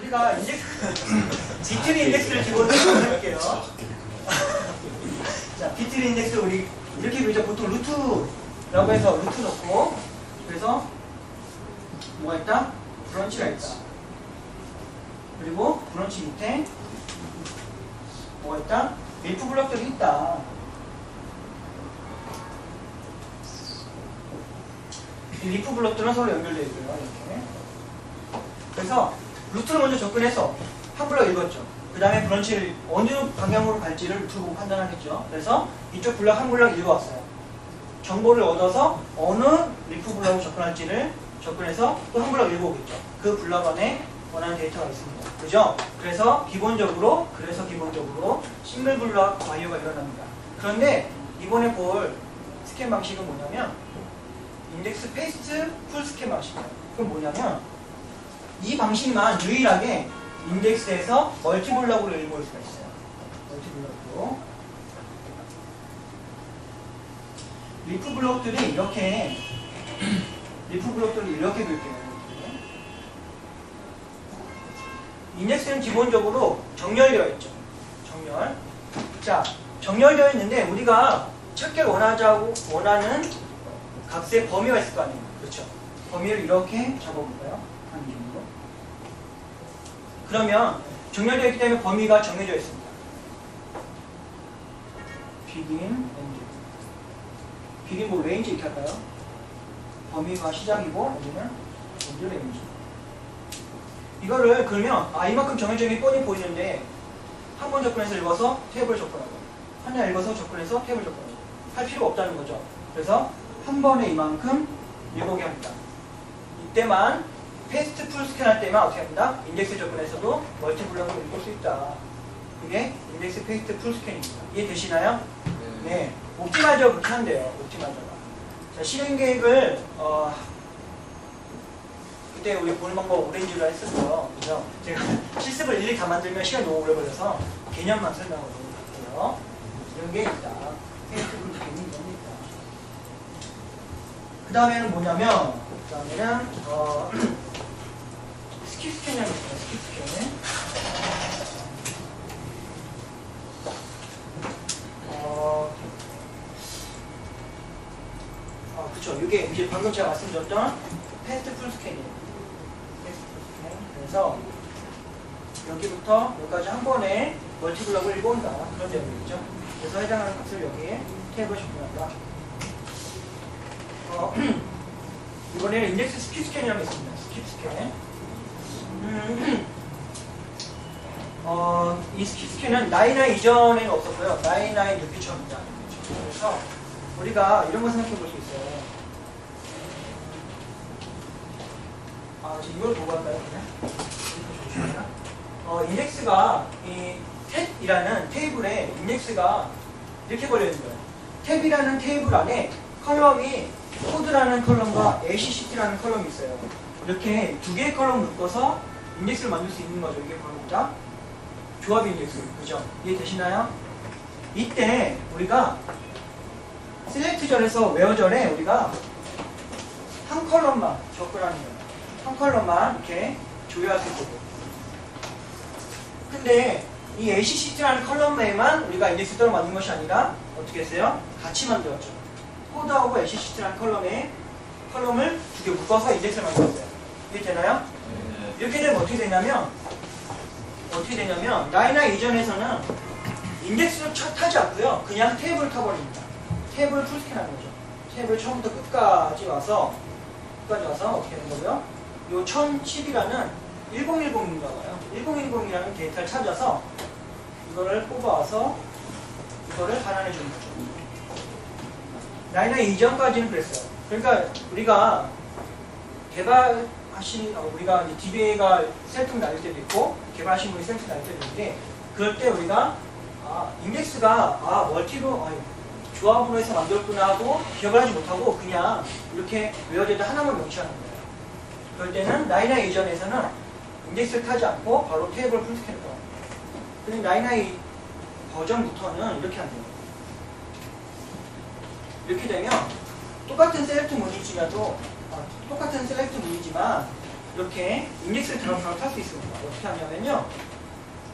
우리가 인덱스 비트리 인덱스를 기본으로 해볼게요. 자, 비트리 인덱스 우리 이렇게 그리죠. 보통 루트라고 해서 루트 넣고, 그래서 뭐가 있다? 브런치가 있다. 그리고 브런치 밑에 뭐가 있다? 리프 블럭들이 있다. 이 리프 블럭들은 서로 연결되어 있고요. 이렇게. 그래서 루트를 먼저 접근해서 한 블럭 읽었죠. 그 다음에 브런치를 어느 방향으로 갈지를 루트를 보고 판단하겠죠. 그래서 이쪽 블럭 한 블럭 읽어왔어요. 정보를 얻어서 어느 리프 블럭으로 접근할지를 접근해서 또 한 블럭 읽어오겠죠. 그 블럭 안에 원하는 데이터가 있습니다. 그죠? 그래서 기본적으로 싱글 블럭 바이오가 일어납니다. 그런데 이번에 볼 스캔 방식은 뭐냐면 인덱스 페이스트 풀 스캔 방식이에요. 그건 뭐냐면 이 방식만 유일하게 인덱스에서 멀티블럭으로 읽어올 수가 있어요. 멀티블럭으로. 리프 블럭들이 이렇게 볼게요. 인덱스는 기본적으로 정렬되어 있죠. 정렬. 자, 정렬되어 있는데 우리가 찾기를 원하는 값의 범위가 있을 거 아니에요. 그렇죠? 범위를 이렇게 잡아볼까요? 한 정도. 그러면 정렬되어 있기 때문에 범위가 정해져 있습니다. begin, end. begin 뭐 range 이렇게 할까요? 범위가 시작이고 여기는 end range. 이거를 그러면 이만큼 정해져 있는 게 뻔히 보이는데 한 번 접근해서 읽어서 탭을 접근하고 하나 읽어서 접근해서 탭을 접근하고 할 필요가 없다는 거죠. 그래서 한 번에 이만큼 읽어오게 합니다. 이때만 페이스트 풀 스캔 할 때만 어떻게 합니다? 인덱스 접근해서도 멀티블럭으로 읽을 수 있다. 그게 인덱스 페이스트 풀 스캔입니다. 이해되시나요? 네. 옵티마이저 그렇게 한대요. 옵티마이저가. 자, 실행 계획을 그때 우리 보는 방법 오렌지로 했었죠. 그죠? 제가 실습을 일일이 다 만들면 시간이 너무 오래 걸려서 개념만 설명하고 갈게요. 이런 게 있다. 페이스트 풀 스캔이 이런 게 있다. 그 다음에는 뭐냐면, 스킵 스캔이라는 게 있어요. 스킵 스캔. 그쵸. 이게 이제 방금 제가 말씀드렸던 패스트 풀 스캔이에요. 패스트 풀 스캔. 그래서 여기부터 여기까지 한 번에 멀티블럭을 읽어온다. 그런 내용이겠죠. 그래서 해당하는 값을 여기에 탭을 적용한다. 이번에는 인덱스 스킵 스캔이라는 게 있습니다. 스킵 스캔. 이 스킵 스캔은 99 이전에는 없었고요. 99 늦기 처음입니다. 그래서 우리가 이런 거 생각해 볼 수 있어요. 이걸 보고 할까요? 그냥? 인덱스가 이 탭이라는 테이블에 인덱스가 이렇게 걸려 있는 거예요. 탭이라는 테이블 안에 컬럼이 코드라는 컬럼과 ACCT라는 컬럼이 있어요. 이렇게 두 개의 컬럼 묶어서 인덱스를 만들 수 있는 거죠. 이게 바로 조합 인덱스. 그죠? 이해되시나요? 이때 우리가 셀렉트절에서 웨어절에 우리가 한 컬럼만 접근하는 거예요. 한 컬럼만 이렇게 조회할 수 있고. 근데 이 ACCT라는 컬럼에만 우리가 인덱스 따로 만든 것이 아니라 어떻게 했어요? 같이 만들었죠. 코드하고 ACCT라는 컬럼을 두 개 묶어서 인덱스를 만들었어요. 이해되나요? 이렇게 되면 어떻게 되냐면 99 이전에서는 인덱스를 타지 않고요. 그냥 테이블을 타버립니다. 테이블을 풀스캔하는 거죠. 테이블 처음부터 끝까지 와서 어떻게 하는 거고요? 요 1010이라는 1010인가 봐요. 1010이라는 데이터를 찾아서 이거를 뽑아와서 이거를 반환해 주는 거죠. 99 이전까지는 그랬어요. 그러니까 우리가 우리가 DBA가 셀렉트 날릴 때도 있고 개발하신 분이 셀렉트 날릴 때도 있는데 그럴 때 우리가 인덱스가 조합으로 해서 만들었구나 하고 기억을 하지 못하고 그냥 이렇게 웨어제도 하나만 명시하는 거예요. 그럴 때는 99 이전에서는 인덱스를 타지 않고 바로 테이블을 풀스캔을 떠요. 근데 99 버전부터는 이렇게 안 돼요. 이렇게 되면 똑같은 셀렉트 문이지만 이렇게 인덱스를 바로 탈 수 있습니다. 어떻게 하냐면요.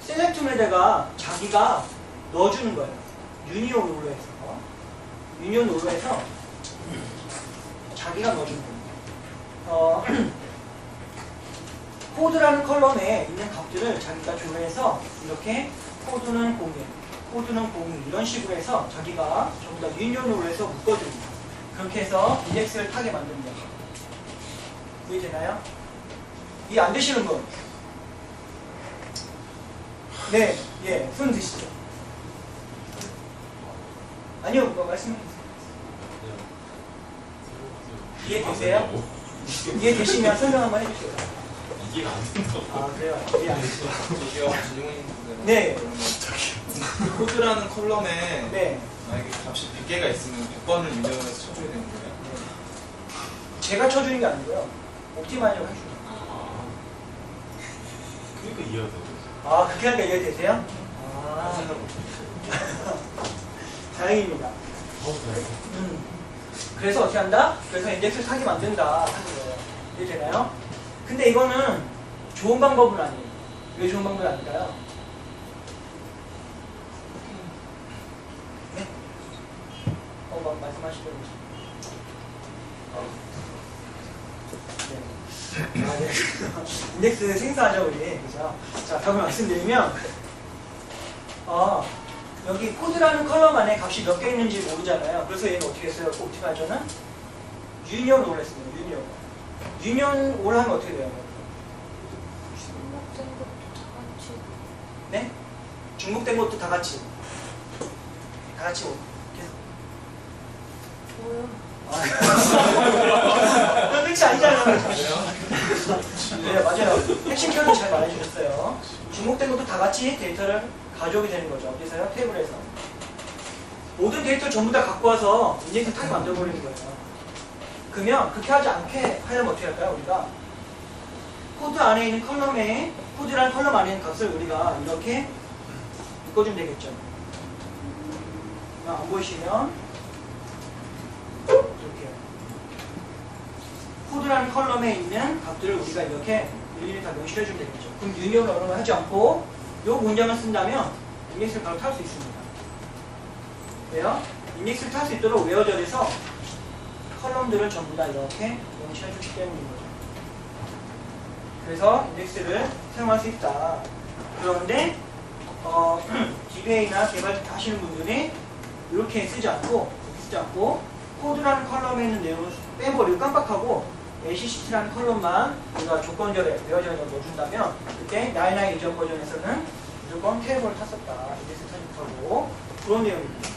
셀렉트에다가 자기가 넣어주는 거예요. 유니온 롤러에서 자기가 넣어주는 겁니다. 코드라는 컬럼에 있는 값들을 자기가 조회해서 이렇게 코드는 01, 코드는 02 이런 식으로 해서 자기가 전부 다 유니온으로 해서 묶어줍니다. 그렇게 해서 인덱스를 타게 만듭니다. 이해되나요? 이해 안 되시는 분? 네, 예, 손 드시죠. 아니요, 뭐 말씀해 주세요. 이해되세요? 이해되시면 설명 한번 해주세요. 이해가 안 된다고. 아, 그래요? 이해 안 되시죠? 저기요, 질문인데. 네. 코드라는 컬럼에 네. 만약에 값이 100개가 있으면 100번을 입력을 해서 쳐줘야 되는 거예요? 제가 쳐주는 게 아니고요. 옵티마이저가 해주는 거예요. 그러니까 이해가 되고. 아, 그렇게 하니까 이해되세요? 아, 다행입니다. 그래서 어떻게 한다? 그래서 인덱스를 타게 만든다 하는 거예요. 이해되나요? 근데 이거는 좋은 방법은 아니에요. 왜 좋은 방법이 아닐까요? 네? 말씀하시죠. 네. 아, 네. 인덱스 생성하죠, 우리. 그죠? 자, 답을 말씀드리면, 여기 코드라는 컬럼 안에 값이 몇 개 있는지 모르잖아요. 그래서 얘는 어떻게 했어요? 옵티마이저는 유니온 올 했습니다. 유니온 올 하면 어떻게 돼요? 중복된 것도 다 같이. 네? 중복된 것도 다 같이. 다 같이 계속. 뭐요? 그건 끝이 아니잖아요. 네, 맞아요. 핵심 표현을 잘 말해주셨어요. 중복된 것도 다 같이 데이터를 가져오게 되는 거죠. 어디서요? 테이블에서. 모든 데이터를 전부 다 갖고 와서 인덱스 타게 만들어버리는 거예요. 그러면 그렇게 하지 않게 하려면 어떻게 할까요? 우리가 코드 안에 있는 컬럼에, 코드라는 컬럼 안에 있는 값을 우리가 이렇게 묶어주면 되겠죠. 안 보이시면 이렇게 코드라는 컬럼에 있는 값들을 우리가 이렇게 일일이 다 명시해주면 되겠죠. 그럼 유니온 언어를 하지 않고 이 문장을 쓴다면 인덱스를 바로 탈 수 있습니다. 왜요? 인덱스를 탈 수 있도록 웨어절에서 컬럼들을 전부 다 이렇게 명시해주기 때문인 거죠. 그래서 인덱스를 사용할 수 있다. 그런데 DBA나 개발 하시는 분들이 이렇게 쓰지 않고 코드라는 컬럼에 있는 내용을 빼버리고 깜빡하고 ACCT라는 컬럼만 우리가 조건절에 웨어절에 넣어준다면 그때 99 이전 버전에서는 무조건 테이블을 탔었다. 인덱스 타지 못하고 그런 내용입니다.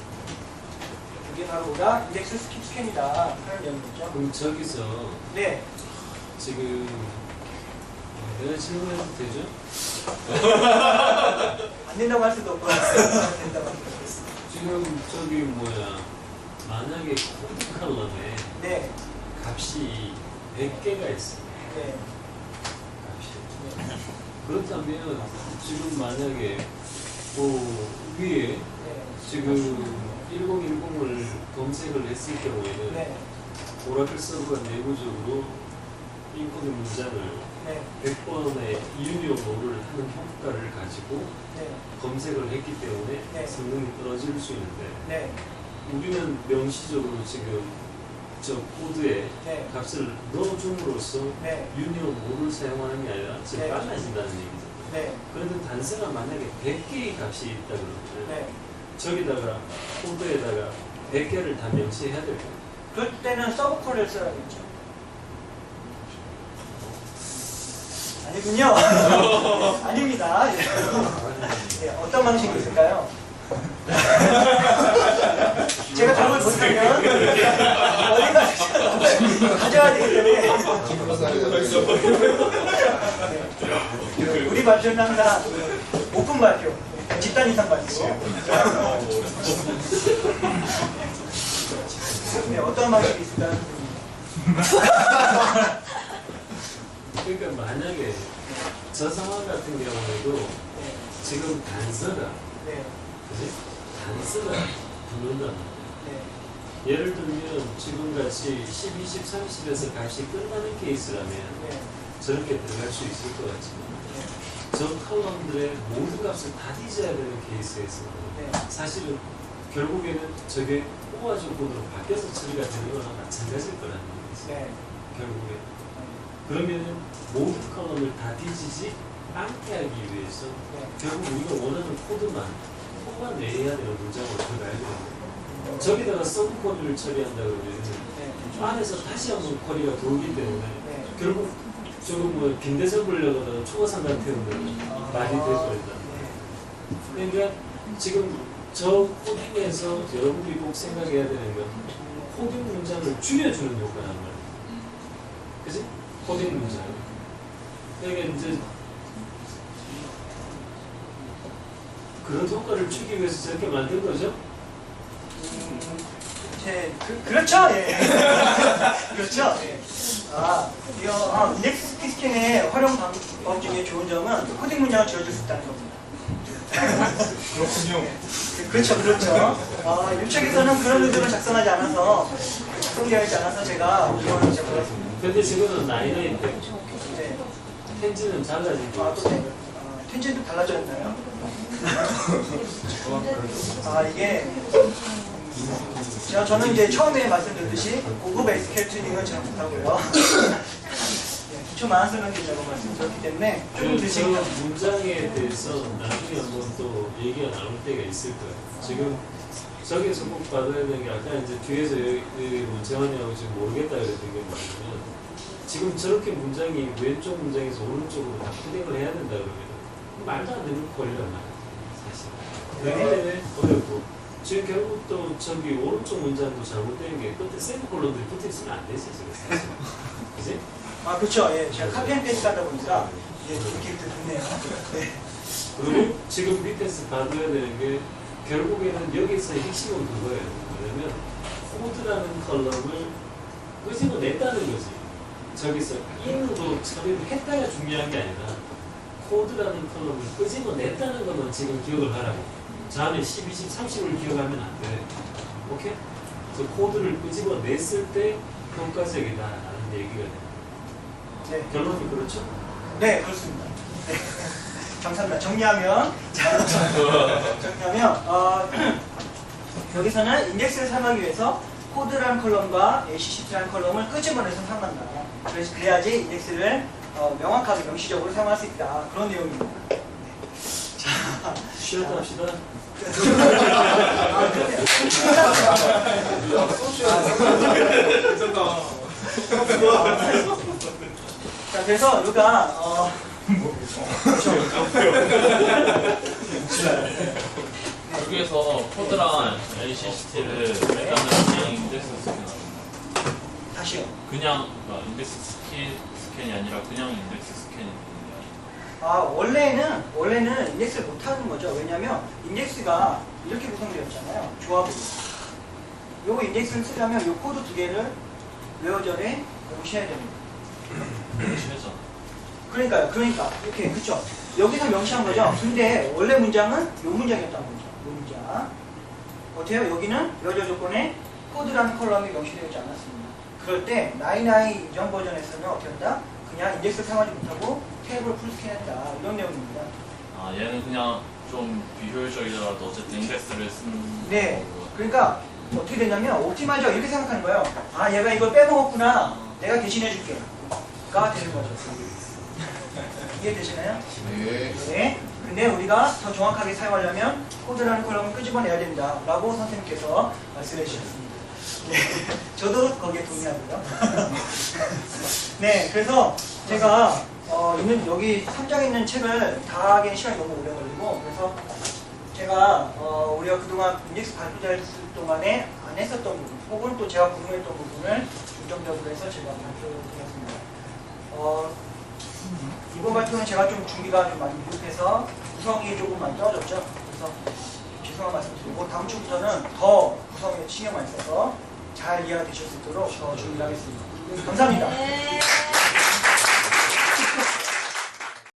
이게 바로 우리가 인덱스 스킵 스캔이다 하는 내용이죠. 그럼 저기서 네. 지금 내가 질문해도 되죠? 안 된다고 할 수도 없고 된다고 할 수도 없습니다. 지금 저기 뭐야 만약에 코드 컬럼에 네. 값이 100개가 있어. 네. 값이. 그렇다면 지금 만약에 위에 네. 지금 1010을 검색을 했을 경우에는 네. 오라클 서버가 내부적으로 인코드 문장을 네. 100번의 유니온어를 하는 효과를 가지고 네. 검색을 했기 때문에 네. 성능이 떨어질 수 있는데 네. 우리는 명시적으로 지금 저 코드에 네. 값을 넣어줌으로써 네. 유니온어를 사용하는 게 아니라 지금 네. 빨라진다는 얘기죠. 네. 그런데 단서가 만약에 100개의 값이 있다 그러면 네. 저기다가 코드에다가 100개를 다 명시해야 될까요? 그럴 때는 서브콜을 써야겠죠. 아니군요. 아닙니다. 네, 어떤 방식이 있을까요? 제가 답을 못하면 어디가 가져야 되기 때문에 네. 우리 발표는 항상 오픈 발표, 집단 이상 발표. 네, 어떤 방식이 있을까요? 그러니까 만약에 저 상황 같은 경우에도 네. 지금 단서가 네. 그지? 단서가 붙는단 말이야. 네. 예를 들면 지금같이 10, 20, 30에서 값이 끝나는 케이스라면 네. 저렇게 들어갈 수 있을 것 같지만 저 컬럼들의 모든 값을 다 뒤져야 되는 케이스에서 네. 사실은 결국에는 저게 뽑아준 코드로 바뀌어서 처리가 되는 거랑 마찬가지일 거라는 얘기죠. 네. 결국에 그러면은 모든 컬럼을 다 뒤지지 않게 하기 위해서 네. 결국 우리가 원하는 코드만 뽑아내야 되는 문장으로 들어가야 되는 거예요. 저기다가 서브 쿼리를 처리한다 그러면 네. 안에서 다시 한번 쿼리가 돌기 때문에 네. 결국 저거 뭐 빈대서 보려다가 초과상단 태우면 많이 될 거다. 그러니까 지금 저 코딩에서 여러분들이 꼭 생각해야 되는 건 코딩 문장을 줄여주는 효과란 말이에요. 그치? 코딩 문장. 그러니까 이제 그런 효과를 주기 위해서 저렇게 만든 거죠? 그렇죠. 예. 그렇죠. 예. 인덱스 스캔의 활용 방법 중에 좋은 점은 코딩 문장을 지어줄 수 있다는 겁니다. 그렇군요. 그렇죠, 그렇죠. 유책에서는 그런 의도로 작성하지 않아서, 작성되어 있지 않아서 제가 이용을 제공했습니다. 근데 지금은 나이나이 때 네. 텐지는 달라진 게 또 텐션도 달라졌나요? 이게 저는 이제 처음에 말씀드렸듯이 고급 SQL 튜닝은 잘 못하고요. 기초만 쓰는 게 제가 말씀드렸기 때문에 조금 그 드시면 문장에 대해서 나중에 한번 또 얘기가 나올 때가 있을 거예요. 지금 저기서 꼭 받아야 되는 게 아까 이제 뒤에서 여기 뭐 재환이하고 지금 모르겠다 그랬던 게 뭐냐면 지금 저렇게 문장이 왼쪽 문장에서 오른쪽으로 다 코딩을 해야 된다 그러면 말도 안 되는 권리란 말이에요. 사실. 그렇기 때문에 어렵고 지금 결국 또 저기 오른쪽 문장도 잘못된 게 끝에 세미콜론들이 붙어 있으면 안 되지 지금 사실. 그지? 그렇죠. 예, 제가 카피 앤 페이스트 하다 보니까 이렇게 듣네요. 네. 그리고 지금 밑에서 봐둬야 되는 게 결국에는 여기서의 핵심은 그거예요. 뭐냐면 코드라는 컬럼을 끄집어냈다는 거지. 저기서 인으로 처리를 했다가 중요한 게 아니라 코드라는 컬럼을 끄집어냈다는 것만 지금 기억을 하라고. 저 안에 10, 20, 30을 기억하면 안 돼. 오케이? 그래서 코드를 끄집어냈을 때 효과적이다라는 얘기가 돼요. 네. 결론이 그렇죠? 네, 그렇습니다. 네. 감사합니다. 정리하면, 여기서는 인덱스를 사용하기 위해서 코드라는 컬럼과 ACCT라는 컬럼을 끄집어내서 사용한다. 그래서 그래야지 인덱스를 명확하게 명시적으로 사용할 수 있다. 그런 내용입니다. 네. 자, 쉬었다 합시다. 자, 그래서 우리가 여기에서 코드랑 LCCT를 일단은 그냥 인덱스 스캔 다시요. 그냥 인덱스 스캔이 아니라 그냥 인덱스 스캔이 원래는 인덱스를 못하는 거죠. 왜냐면 인덱스가 이렇게 구성되어 있잖아요. 조합으로. 요거 인덱스를 쓰려면 요 코드 두 개를 외워절에 명시해야 됩니다. 심했잖아. 그러니까 이렇게 그쵸? 여기서 명시한 거죠. 근데 원래 문장은 요 문장이었다는 거죠. 요 문장. 어때요? 여기는 외워절 조건에 코드라는 컬럼이 명시되어 있지 않았습니다. 그럴 때 나이나이 이전 버전에서는 어떻게 한다? 그냥 인덱스를 사용하지 못하고 탭을 풀스캔했다. 이런 내용입니다. 얘는 그냥 좀 비효율적이더라도 어쨌든 인덱스를 쓰는 네. 거고. 그러니까 어떻게 되냐면 옵티마이저 이렇게 생각하는 거예요. 얘가 이걸 빼먹었구나. 내가 대신해줄게. 가 되는 거죠. 이해되시나요? 네. 네. 근데 우리가 더 정확하게 사용하려면 코드라는 컬럼을 끄집어내야 된다. 라고 선생님께서 말씀해 주셨습니다. 네. 저도 거기에 동의하고요. 네. 그래서 제가 여기 3장에 있는 책을 다 하기엔 시간이 너무 오래 걸리고 그래서 제가 우리가 그동안 인덱스 발표자 했을 동안에 안 했었던 부분 혹은 또 제가 궁금했던 부분을 중점적으로 해서 제가 발표드렸습니다. 이번 발표는 제가 좀 준비가 좀 많이 미흡해서 구성이 조금 많이 떨어졌죠. 그래서 죄송한 말씀 드리고 다음 주부터는 더 구성에 신경 많이 써서 잘 이해가 되실 수 있도록 더 준비를 하겠습니다. 감사합니다. 네.